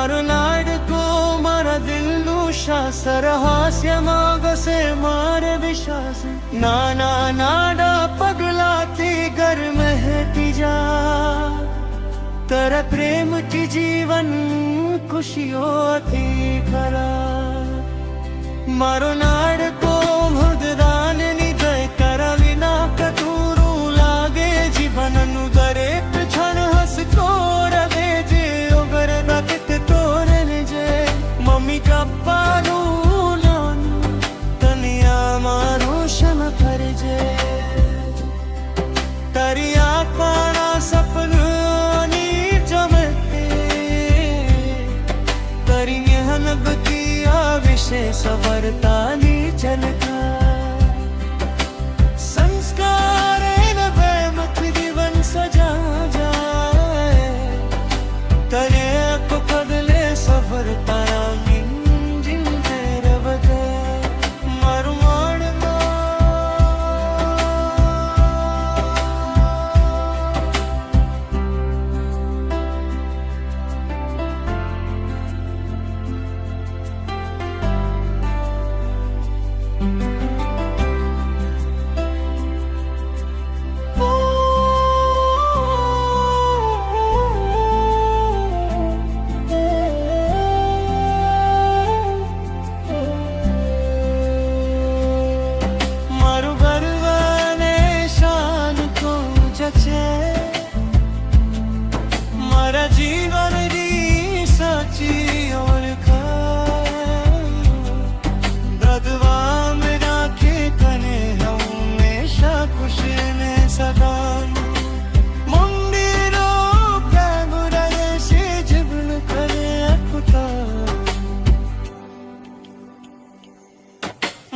મારો લાડકો મારા દિલનું શાસર હાસ્યમાં ગસે મારે વિશ્વાસ નાના નાના પગલાથી ઘર મહેતી જા તારા પ્રેમથી જીવન ખુશીઓથી ખરા મારો લાડકો મૃદદાનની દય કરા વિના કટુરું લાગે જીવનનું દરેક ક્ષણ હસતો રહે જે ઓગર દકત તોરણ જે મમ્મી પપ્પાનું નાનું તનિયામાં રોશન કરજે તારી આંખોના સપનાની ચમકે તારી મહેનતથી આ વિશે સવરતાની ઝલકા સંસ્કાર પ્રેમથી જીવન સજા જાય તને આંખો બદલે સફળતા જિંદગી રવતે મારું મારા જીવનની સાચી ઓળખાણ દ્રદવામ રાખે તને હંમેશા ખુશ ને સદા મંદિરો પ્રેમ રહે છે જીવન કરે અખુતા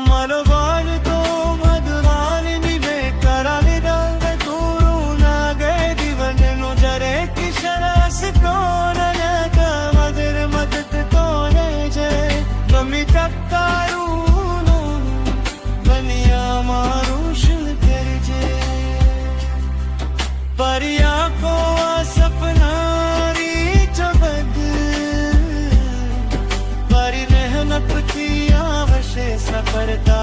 મારો બાળ તો મધવારની બે કરાવી રંગ તુરું ના ગે જીવનનું દરેક સરસ કોણ મધર મદદ તોને છે મમ્મી તારું દુનિયામાં રોશન કરજે પરી આંખો આ સપનારી ચમક પરી મહેનતથી આવશે સફળતા